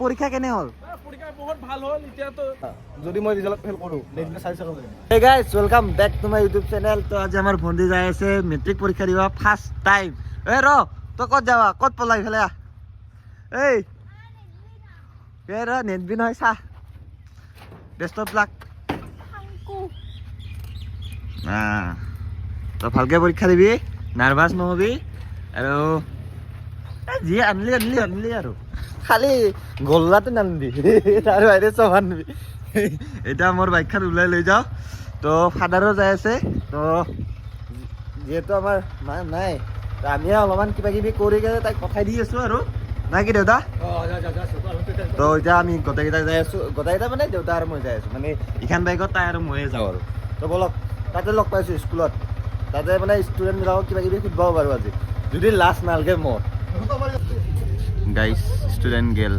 পৰীক্ষা কেনে হ'ল? পৰীক্ষা বহুত ভাল হ'ল। এতিয়াতো যদি মই ৰিজাল্ট ফেল কৰোঁ নেক্সট 4 বছৰ কৰিম। Hey guys, welcome back to my YouTube channel. তো আজি আমাৰ ভণ্টি যাই আছে মেট্ৰিক পৰীক্ষা দিব ফাৰ্ষ্ট টাইম। এই ৰ তই ক'ত যাবা? ক'ত পলাই ফেলে আহ। এই ৰ নেটবি নহয় চা বেষ্ট অফ লাক। তই ভালকে পৰীক্ষা দিবি, নাৰ্ভাছ নহবি আৰু যি আনলি আৰু খালি গল্লাটো নানবি তাৰ বাহিৰে চব আনবি। এতিয়া মোৰ বাইকখন ওলাই লৈ যাওঁ। তো ফাদাৰো যাই আছে। তো যিহেতু আমাৰ মা নাই তো আমিয়ে অলপমান কিবা কিবি কৰি কেনে তাইক পঠাই দি আছোঁ আৰু নাই কি দেউতা? তো এতিয়া আমি গোটেইকেইটা যাই আছোঁ। গোটেইকেইটা মানে দেউতা আৰু মই যাই আছোঁ, মানে ইখন বাইকত তাই আৰু ময়ে যাওঁ আৰু। তো বলক তাতে লগ পাইছোঁ স্কুলত, তাতে মানে ষ্টুডেণ্টবিলাকক কিবা কিবি সুধিব পাৰোঁ আজি যদি লাষ্ট নালগে মোৰ। গাইজ ষ্টুডেণ্ট গেল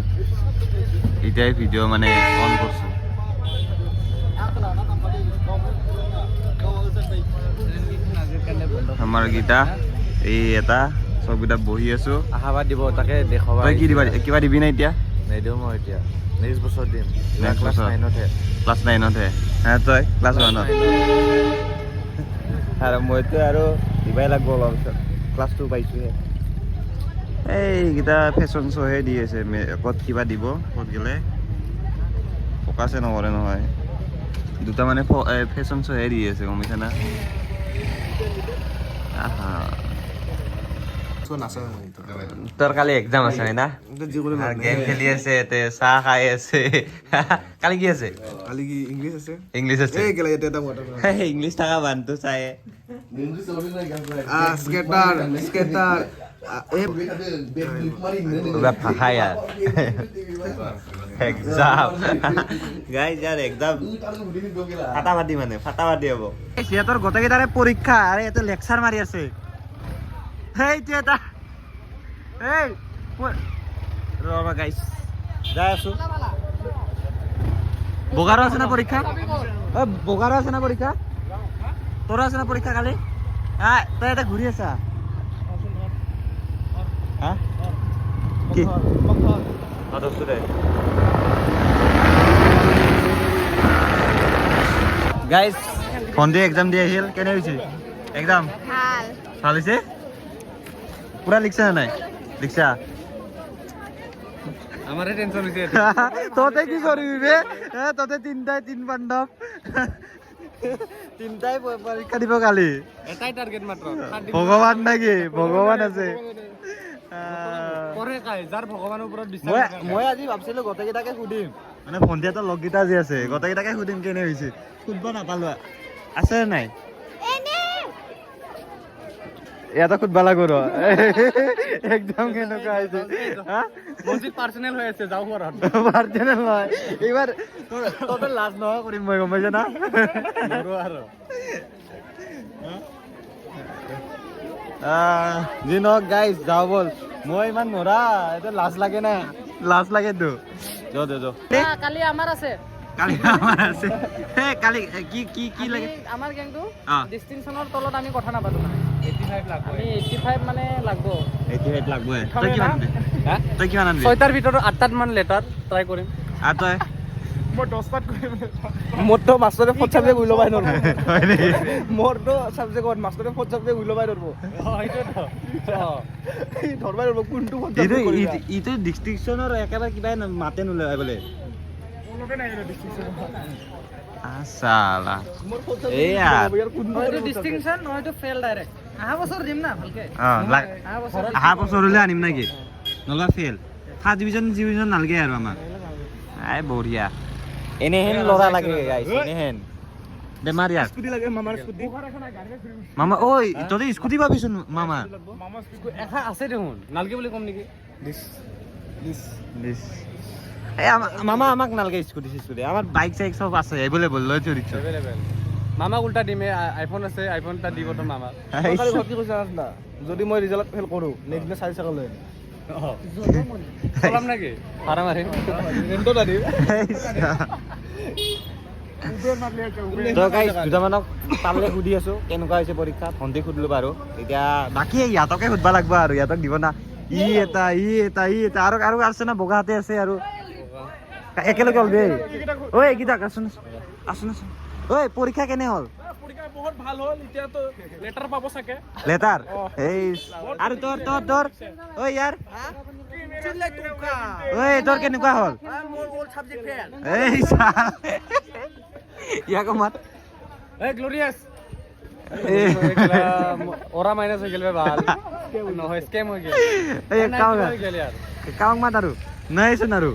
এতিয়াই ভিডিঅ' মানে অন কৰিছোঁ। আমাৰ গীতা এই এটা চবকেইটা বহি আছোঁ। আশাবাদ দিব তাকে দেখুৱাবা। তই কি দিবা? কিবা দিবি নাই এতিয়া? নিদিওঁ মই এতিয়া, নেক্সট বছৰ দিম। নেক্সট ক্লাছ বছৰ 9তহে। ক্লাছ 9তহে তই ক্লাছ 1ত আৰু মইতো আৰু দিবাই লাগিব অলপ পিছত, ক্লাছ 2 পাইছোঁহে। এইকেইটা ফেশ্বন শ্ব'হে দি আছে, ক'ত কিবা দিব ক'ত গ'লে ফ'কাছে নকৰে নহয়। দুটা মানে ফেশ্বন শ্ব'হে দি আছে গম পাইছা না। তোৰ কালি এক্সাম আছে হয় না? গেম খেলি আছে, চাহ খাই আছে। কালি কি আছে? কালি কি ইংলিছ আছে? ইংলিছ আছে। ইংলিছ থকা বানটো চাই স্কেটাৰ ভাষা ইয়াৰ এক্সাম গাইজ ইয়াৰ এক্সাম ফাটাফাটি মানে ফাটাফাটি হ'ব। সিহঁতৰ গোটেইকেইটাৰে পৰীক্ষা আৰু ইয়াতে লেকচাৰ মাৰি আছে। সেইটো এটা এই ৰবা গাইজ যাই আছো। বগাৰো আছে না পৰীক্ষা? বগাৰো আছে না পৰীক্ষা? তোৰো আছে না পৰীক্ষা কালি? তই এটা ঘূৰি আছা কি? গাইজ ভণ্টি এক্সাম দি আহিল, কেনে হৈছে এক্সাম? ভাল হৈছে? পুৰা লিখছা নে নাই? লিখছা? আমাৰে টেনচন হৈছে। তহঁতে কি কৰিবি বে? তহঁতে তিন পাণ্ডৱ তিনটাই পৰীক্ষা দিব কালি। এটাই টাৰ্গেট মাত্ৰ। ভগৱান নেকি? ভগৱান আছে। যাৰ ভগৱানৰ ওপৰত মই আজি ভাবছিলো গোটেইকেইটাকে সুধিম, মানে ভণ্টিহঁতৰ লগকেইটা যে আছে গোটেইকেইটাকে সুধিম কেনে হৈছে। সুধিব নাপালো। আছে নাই ইয়াতে সুধবা লাগো ৰ একদম কেনেকুৱা হৈছে। পাৰ্চনেল হৈ আছে, যাওঁ ঘৰত। পাৰ্চনেল নহয় এইবাৰ তহঁতে লাজ নহয় কৰিম মই গম পাইছা না। যি নহওক গাইজ যাওঁ বল। মই ইমান নৰা এতিয়া লাজ লাগে না, লাজ লাগেতো। কালি আমাৰ আছে। কালি আমাৰ আছে। কালি কি লাগে? আমাৰ গেংটো ডিষ্টিংচনৰ তলত আমি কথা নাপাতো মানে। 85 লাগব। আমি 85 মানে লাগব। 85 লাগব। তই কিমান আনবি? তই কিমান আনবি? 6টাৰ ভিতৰত 8টাত মান লেটাৰ ট্ৰাই কৰিম। আৰু তই? মই 10টাত কৰিম। মোৰতো মাষ্টৰে ফট চাবজেক্ট উইলবাই নৰব। হয় নেকি? মোৰতো চাবজেক্টত মাষ্টৰে ফট চাবজেক্ট উইলবাই নৰব। এইটোতো ধৰবাই নৰব কোনটো ফট ইটো চাবজেক্ট কৰিবা। ইটো ডিস্ট্ৰিকশনৰ একেবাৰে কিবা মাতে নোলাই বোলে। কোনোতে নাই ডিস্ট্ৰিকশন। সালা এই यार হয়তো ডিস্টিংশন নহয়তো ফেল ডাইৰেক্ট। আহা বছৰ দিম না ভালকে। আহা বছৰ হলে আনিম নাকি? নলা ফেল ফাৰ্ষ্ট ডিভিজন নালগে আৰু আমাক। আই বঢ়িয়া এনেহেন লৰা লাগে গাইছ, এনেহেন বেমাৰ ইয়াক। স্কুটি লাগে মামাৰ স্কুটি। মামা ঐ তহঁতে স্কুটি পাবিচোন মামা। মামাৰ স্কুটি এখা আছে দেখোন, নালগে বুলি কম নেকি? মামা আমাক নালগে স্কুটি চিস্কুটি, আমাৰ বাইক চাইক চব আছে এভেলেবল লৈ থৈ দিছো। মামা উল্টা দিমে, আইফোন আছে, আইফোনটা দিব তোৰ মামাক। ভৰ্তি কৈছা না যদি মই ৰিজাল্ট ফেল কৰোঁ নেক্সট 4 বছৰ লৈ চলাম নেকি? ভাড়া মাৰিম। ৰেণ্টত আনিম। তো গাইছ দুটামানক পালে সুধি আছো কেনেকুৱা হৈছে পৰীক্ষা। ভণ্টিক সুধিলো বাৰু, এতিয়া বাকী ইয়াতকে সুধবা লাগবা আৰু ইয়াতক দিব না। ই এটা আৰু আছে না বগাহাতে আছে আৰু একেলগে হ'ল দেই ঐ এইকেইটা আছোন আছোন আছোন ঐ পৰীক্ষা কেনে হ'ল পৰীক্ষা বহুত ভাল হ'ল এতিয়াতো লেটাৰ পাব চাগে লেটাৰ এই আৰু তোৰ তোৰ তোৰ ঐ ইয়াৰ ঐ তোৰ কেনেকুৱা হ'ল এই ইয়াকো মাত এই গ্লোৰিয়াছ ওরা মাইনাস হয়ে গেল ভাল নহয় স্ক্যাম হয়ে গেল এই কাও গেল यार কাওক মাত আৰু নাইচোন আৰু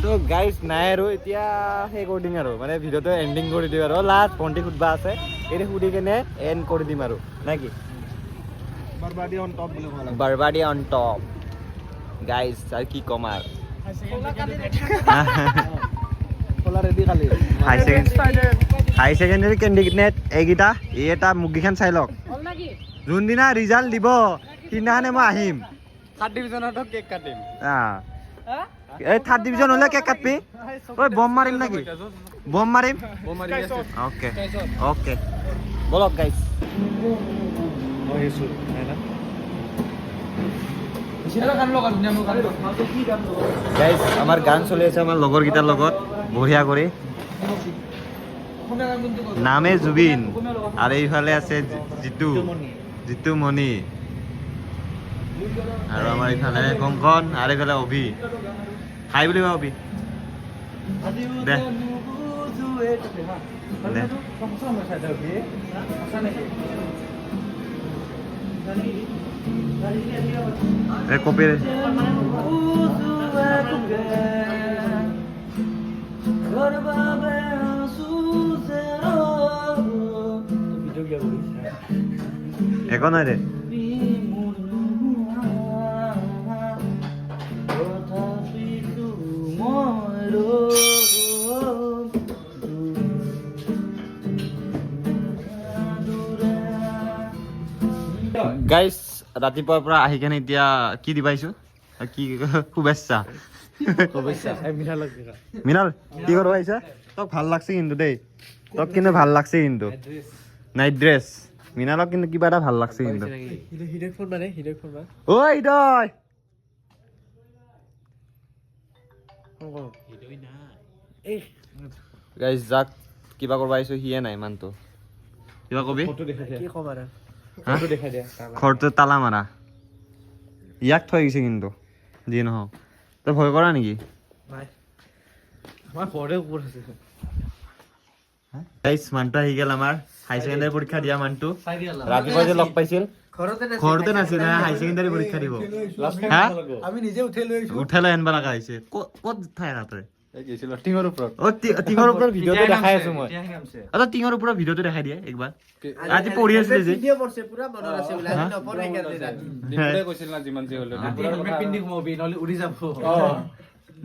তো গাইজ নাই আৰু এতিয়া সেই কৰি দিম আৰু মানে ভিডিঅ'টো এণ্ডিং কৰি দিম আৰু লাষ্ট ভণ্টি সুধবা আছে এতিয়া সুধি কেনে এণ্ড কৰি দিম আৰু নে কি বাৰবাডি অন টপ বুলি ভাল বাৰবাডি অন টপ গাইজ আৰু কি ক'ম আৰু খোলা ৰেডি কালি হাই ছেকেণ্ডেৰী কেণ্ডিডেট এইকেইটা এই এটা মুখকেইখন চাই লওক যোনদিনা ৰিজাল্ট দিব সিদিনাখনে মই আহিম থাৰ্ড ডিভিজনতো কেক কাটিম এই থাৰ্ড ডিভিজন হ'লে কেক কাটবি ঐ বম মাৰিম নেকি বম মাৰিম অ'কে অ'কে বলক গাইজ গাইজ আমাৰ গান চলি আছে আমাৰ লগৰকেইটাৰ লগত বঢ়িয়া কৰি নামে জুবিন আৰু এইফালে আছে জিতু জিতু মণি আৰু আমাৰ এইফালে কংকন আৰু এইফালে অভি হাই বুলি কোৱা অভি দে দে এই কপি একো নাই দে গাইজ ৰাতিপুৱাৰ পৰা আহি কেনে এতিয়া কি দি পাইছো কি শুভেচ্ছা মিনাল কি কৰিব আহিছা তোক ভাল লাগছে কিন্তু দেই তোক কিন্তু ভাল লাগছে কিন্তু নাইট ড্ৰেছ মিনালক কিন্তু কিবা এটা ভাল লাগছে কিন্তু ঐ হৃদয় গাইজ যাক কিবা কৰিব আহিছো সিয়ে নাই মানুহটো কিবা কবি ঘৰটো তালা মাৰা ইয়াক থৈ গৈছে কিন্তু যি নহওক তই ভয় কৰা নেকি গাইজ মানুহটো আহি গেল আমাৰ হাই ছেকেণ্ডাৰী পৰীক্ষা দিয়া মানুহটো ৰাতিপুৱা যে লগ পাইছিল ঘৰতে নাছিল হাই ছেকেণ্ডাৰী পৰীক্ষা দিব আমি নিজে উঠাই লৈ উঠাই লৈ আনিব লগা হৈছে ক'ত ঠাই তই টিঙৰ ওপৰত টিঙৰ ওপৰত ভিডিঅ'টো দেখাই আছো মই টিঙৰ ওপৰত ভিডিঅ'টো দেখাই দিয়ে একবাৰ আজি পঢ়ি আছিলে যে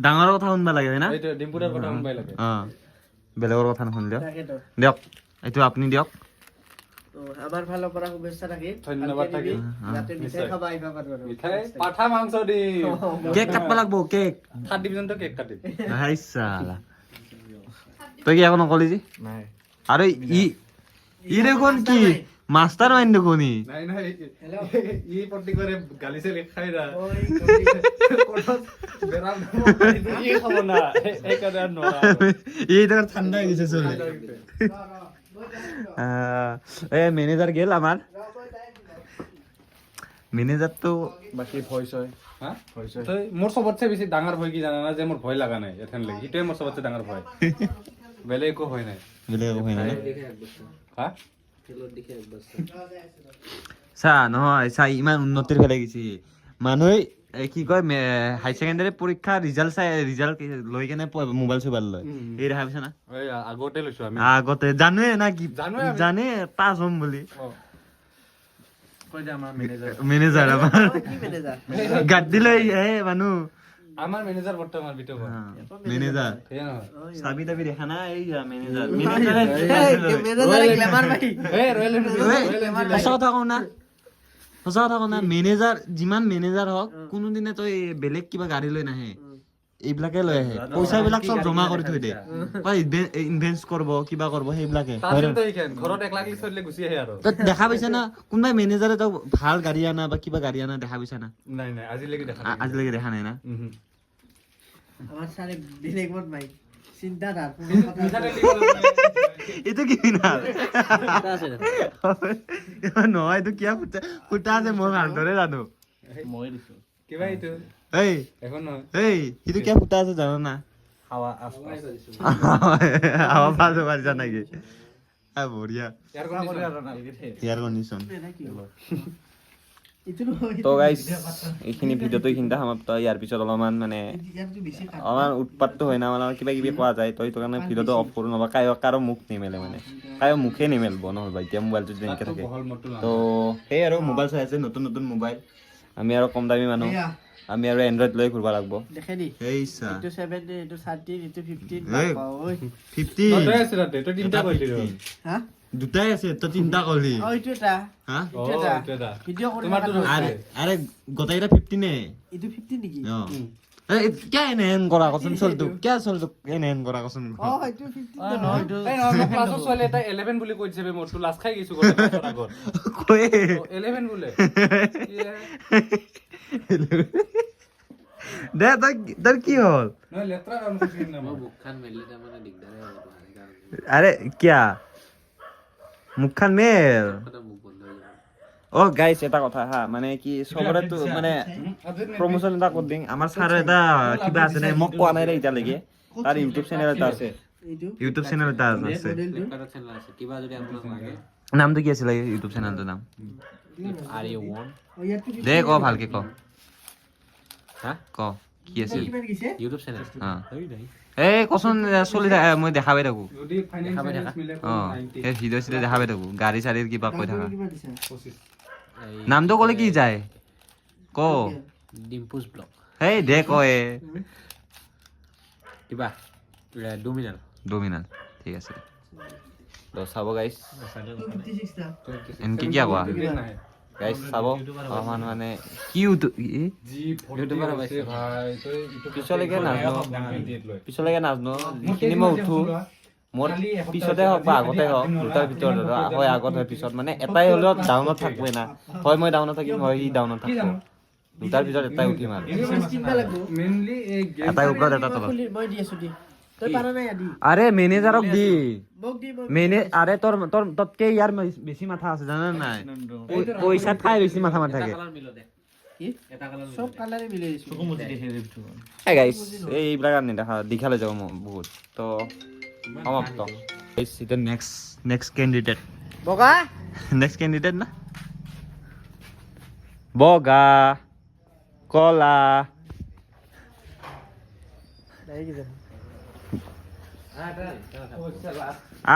ডাঙৰ কথা শুনবা লাগে হয় না বেলেগৰ কথা নুশুনিলেও দিয়ক এইটো আপুনি দিয়ক আমাৰ ফালৰ পৰা শুভেচ্ছা থাকিল ধন্যবাদ থাকিল যাতে মিঠাই খাবা আহিবা পাৰো মিঠাই পাঠা মাংস দি কেক কাটবা লাগব কেক থাৰ্ড ডিভিজনটো কেক কাটিম হাই সালা তই কি এখন নকলি যি নাই আৰু ই দেখোন কি মাষ্টাৰ মাইণ্ড দেখোন ই নাই নাই ই পটি করে গালি চে খাই রা বেরাম ই খাব না এই কাদা নৰা এই তোর ঠান্ডা হয়ে গেছে চলে ম্যানেজার গেল আমার ম্যানেজার তো বাকি ভয় হয় হ্যাঁ ভয় হয় মোর সবতছে বেশি ডাঙৰ ভয় কি জানা না যে মোৰ ভয় লাগা নাই এখান লাগি হিটোই মোৰ সবতছে ডাঙৰ ভয় বেলে একো হয় নাই হ্যাঁ চা নহয় চা ইমান উন্নতিৰ ফালে গেছি মানুহে কি কয় হাই ছেকেণ্ডাৰী পৰীক্ষা ৰিজাল্ট চাই ৰিজাল্ট লৈ কেনে মোবাইল চোবাইল লয় এই দেখা পাইছা না আগতে লৈছো আমি আগতে জানোৱে না কি জানে পাছ হ'ম বুলি কই দে আমাৰ ম্যানেজাৰ মেনেজাৰ আমাৰ গাড়ী লৈ আহে মানুহ আমাৰ ম্যানেজাৰ বৰ্তমান বিটো মেনেজাৰ ঠিক নহয় চাবি তাবি দেখা না এই মেনেজাৰ মেনেজাৰে গ্ল্যামাৰ ভাই এই ৰয়্যাল সঁচা কথা কওঁ না মেনেজাৰ যিমান মেনেজাৰ হওক কোনোদিনে তই বেলেগ কিবা গাড়ী লৈ নাহে এইবিলাকে লৈ আহে পইচাবিলাক চব জমা কৰি থৈ দিয়ে ইনভেষ্ট কৰিব কিবা কৰিব সেইবিলাকে ঘৰত 1 লাখ লি চলিলে গুচি আহে আৰু তই দেখা পাইছা না কোনোবাই মেনেজাৰে তই ভাল গাড়ী আনা বা কিবা গাড়ী আনা দেখা পাইছা না নাই নাই আজিলৈকে দেখা আজিলৈকে দেখা নাই না আমার সারে বেলেগ মত ভাই চিন্তা না মিঠাতেল দিব লাগিব। এইটো কি মিনাল নহয় এইটো কিয় ফুটা আছে মই ভালদৰে জানো মই দিছো কিবা এইটো এই এখন নহয় এইটো কিয় ফুটা আছে জানো না হাৱা হাৱা পাছ পাৰিছা নেকি বঢ়িয়া ইয়াৰ কৰি কণ্ডিশ্যন আৰু নালগে থে এয়াৰ কণ্ডিশ্যন ইটো নহয় তো গাইজ এইখিনি ভিডিঅ'টো এইখিনিতে সমাপ্ত ইয়াৰ পিছত অলপমান মানে ইয়াৰটো বেছি খাম অলপমান উৎপাতটো হয় না মানে কিবা কিবি কোৱা যায় তো সেইটো কাৰণে ভিডিঅ'টো অফ কৰোঁ নহ'বা কাৰো মুখ নিমেলে মানে কাৰো মুখে নিমেলিব নহ'বা এতিয়া মোবাইলটো যদি এনেকৈ থাকে বহল মটো তো সেই আৰু মোবাইল চাই আছে নতুন নতুন মোবাইল আমি আৰু কম দামী মানুহ এয়া আমি আৰু এণ্ড্ৰইড লৈ ঘূৰিব লাগিব দেখে দি এই চা এইটো 17 এইটো 13 এইটো 15 এই। ঐ 50 তই আছে তাতে তই তিনিটা কৈছিলি দেখোন। হা দুটাই আছে তই তিনিটা ক'লি ও এইটো এটা হা অ, এইটো এটা এইটো এটা। ভিডিঅ' কৰি তোমাৰটো দেখালো। আৰে আৰে গোটেইকেইটা 50 নে এইটো 15 নেকি কিয় এনেহেন কৰা কচোন চলটো কিয় চলটো এনেহেন কৰা কচোন অ এইটো 15 টা নহয় এইটো এই নহয়, মোক ক্লাছৰ ছোৱালী এটাই 11 বুলি কৈ দিছে বে, মোৰতো লাজ খাই গৈছো গোটেই ক্লাছৰ আগত। কয়ে অ, 11 বোলে ইয়ে। দে তই তোৰ কি হ'ল নহয় লেত্ৰা কাম কৰিছিলি না মই। আৰে কিয়া মুখখান মেল অ গাইছ এটা কথা হা মানে কি চবৰেতো মানে প্ৰমোচন এটা কৰি দিম আমাৰ ছাৰ এটা কিবা আছে নে মোক কোৱা নাই ৰে এতিয়ালৈকে তাৰ ইউটিউব চেনেল এটা আছে এইটো ইউটিউব চেনেল এটা আছে মডেলটো নামটো কি আছিলে ইউটিউব চেনেলটোৰ নাম ও ইয়াৰটো দে ক ভালকে ক ক কি আছিল কিমান গৈছে অ এই কচোন চলি থাকে মই দেখা পাই থাকো যদি ফাইনেন্স মিলে অ সেই ভিডিঅ' চিডিঅ' দেখা পাই থাকো গাড়ী চাড়ীৰ কিবা কৈ থাকা কিমান দিছে 25 নামটো ক'লে কি যায় ক ডিম্পুজ ব্লগ এই দে কয় কিবা ডমিনাল ডমিনাল ঠিক আছে তো চাব গাইছ 56 টা এনকে কিয় কোৱা নাই গাইছ চাব অলপমান মানে কি ইউটিউব জি ইউটিউবাৰ পাইছে ভাই তই পিছলৈকে নাজানো লয় পিছলৈকে নাজানো যিখিনি মই উঠো মোৰ পিছতে হওক বা আগতে হওক দুটাৰ ভিতৰত হয় আগত হয় পিছত মানে এটাই হ'লেও ডাউনত থাকবই না হয় মই ডাউনত থাকিম হয় সি ডাউনত থাকিব দুটাৰ ভিতৰত এটাই উঠিম আৰু চিন্তা লাগব মেইনলি এই গেম এটাই ওপৰত এটা তলত মই দি আছো দি তই পাৰা নাই আদি আৰে মেনেজাৰক দি মোক দি মেনে আৰে তোৰ তোৰ ততকে ইয়াৰ বেছি মাথা আছে জানা নাই পইচাত খাই বেছি মাথা মাৰি থাকে কি সব কালারে মিলে দিছো এই গাইছ এইবিলাক আনি দেখা দীঘালৈ যাব মই বহুত তো সমাপ্ত গাইছ এতিয়া নেক্সট কেণ্ডিডেট বগা নেক্সট কেণ্ডিডেট না বগা কলা নাই কি জানো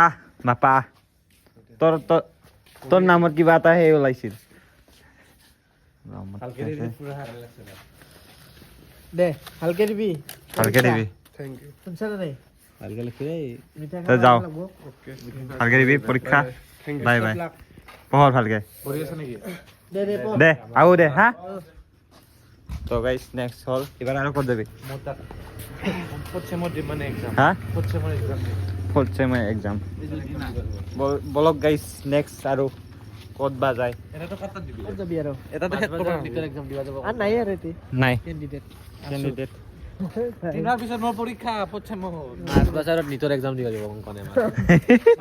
আহ বাপা তোৰ তোৰ তোৰ নামত কিবা এটা সেই ওলাইছিল দে হালকে দিবি ভালকে দিবি থ্যাংক ইউ শুনছা না নাই ভালকে লিখি দেই মিঠা তই যাও ওকে ভালকে দিবি পৰীক্ষা বাই বাই পঢ় ভালকে দে দে পো দে আৰু দে হা তো গাইছ নেক্সট হ'ল এবাৰ আৰু ক'ত যাবি পচ্ছে মধ্যে মানে এক্সাম হা পচ্ছে মানে এক্সাম ফ'ৰ্থ চেম এক্সাম বলক গাইছ নেক্সট আৰু ক'ত বা যায় এটাতো কাটা দিবি ক'ত যাবি আৰু এটাতো হেড কৰা এক্সাম দিবা যাব আৰ নাই আৰু এটি নাই ক্যান্ডিডেট কেণ্ডিডেট দিনাৰ পিছত মোৰ পৰীক্ষা পচ্ছে মই মাছ বাজাৰত নিটৰ এক্সাম দিবা যাব কোনে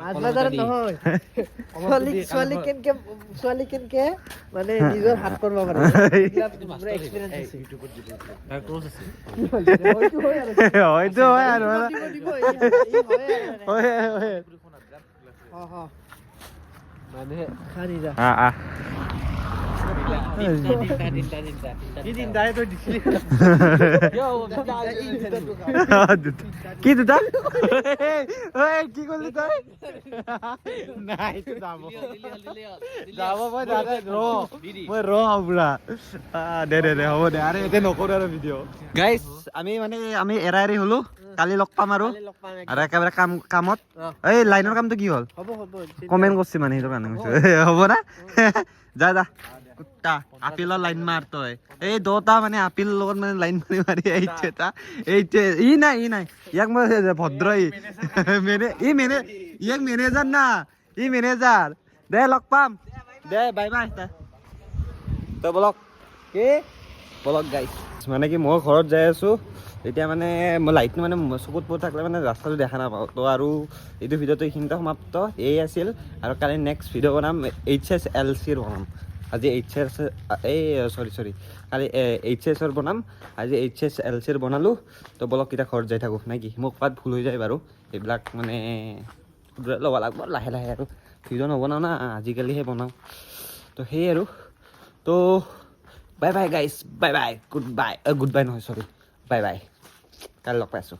মাছ বাজাৰত নহয় ছোৱালী কেনকে মানে নিজৰ হাত কৰিব পাৰে পুৰা এক্সপেৰিয়েন্স আছে তাৰ ক্লোজ আছে হয়তো হয় আৰু হয়তো হয় আৰু দিব হয় হয় হ মানে খানি যা দিন দাই তই দিছিলি কি দুটা কি কৰিলি তই নাই যাব মই দাদা মই পুৰা দে হ'ব দে আৰে এতিয়া নকৰো আৰু ভিডিঅ' গাইছ আমি এৰাই হলো কালি লগ পাম আৰু একেবাৰে কামত এই লাইনৰ কামটো কি হ'ল হ'ব কমেণ্ট কৰিছে মানে সেইটো কাৰণে কৈছো হ'ব না যা কুত্তা আপেলৰ লাইন মাৰ তই এই দুটা মানে আপেলৰ লগত মানে লাইন মাৰি এইটো এটা এইটো ই নাই ইয়াক মই ভদ্ৰ ইয়াক মেনেজাৰ না ই মেনেজাৰ দে লগ পাম দে বাই বাই তই বলক কি বলক গাইছ মানে কি মই ঘৰত যাই আছোঁ এতিয়া মানে মই লাইট মানে চকুত পৰি থাকিলে মানে ৰাস্তাটো দেখা নাপাওঁ তো আৰু এইটো ভিডিঅ'টো এইখিনিতে সমাপ্ত এই আছিল আৰু কালি নেক্সট ভিডিঅ' বনাম HSLCৰ বনাম আজি HS এই চৰি কালি HSৰ বনাম আজি HSLCৰ বনালোঁ তো বলক এতিয়া ঘৰত যাই থাকোঁ নে কি মোক কোৱাত ভুল হৈ যায় বাৰু এইবিলাক মানে ল'ব লাগিব লাহে লাহে আৰু ভিডিঅ' নবনাওঁ না আজিকালিহে বনাওঁ তো সেই আৰু তো বাই বাই গাইছ বাই বাই গুড বাই নহয় চৰি বাই বাই কালি লগ পাইছোঁ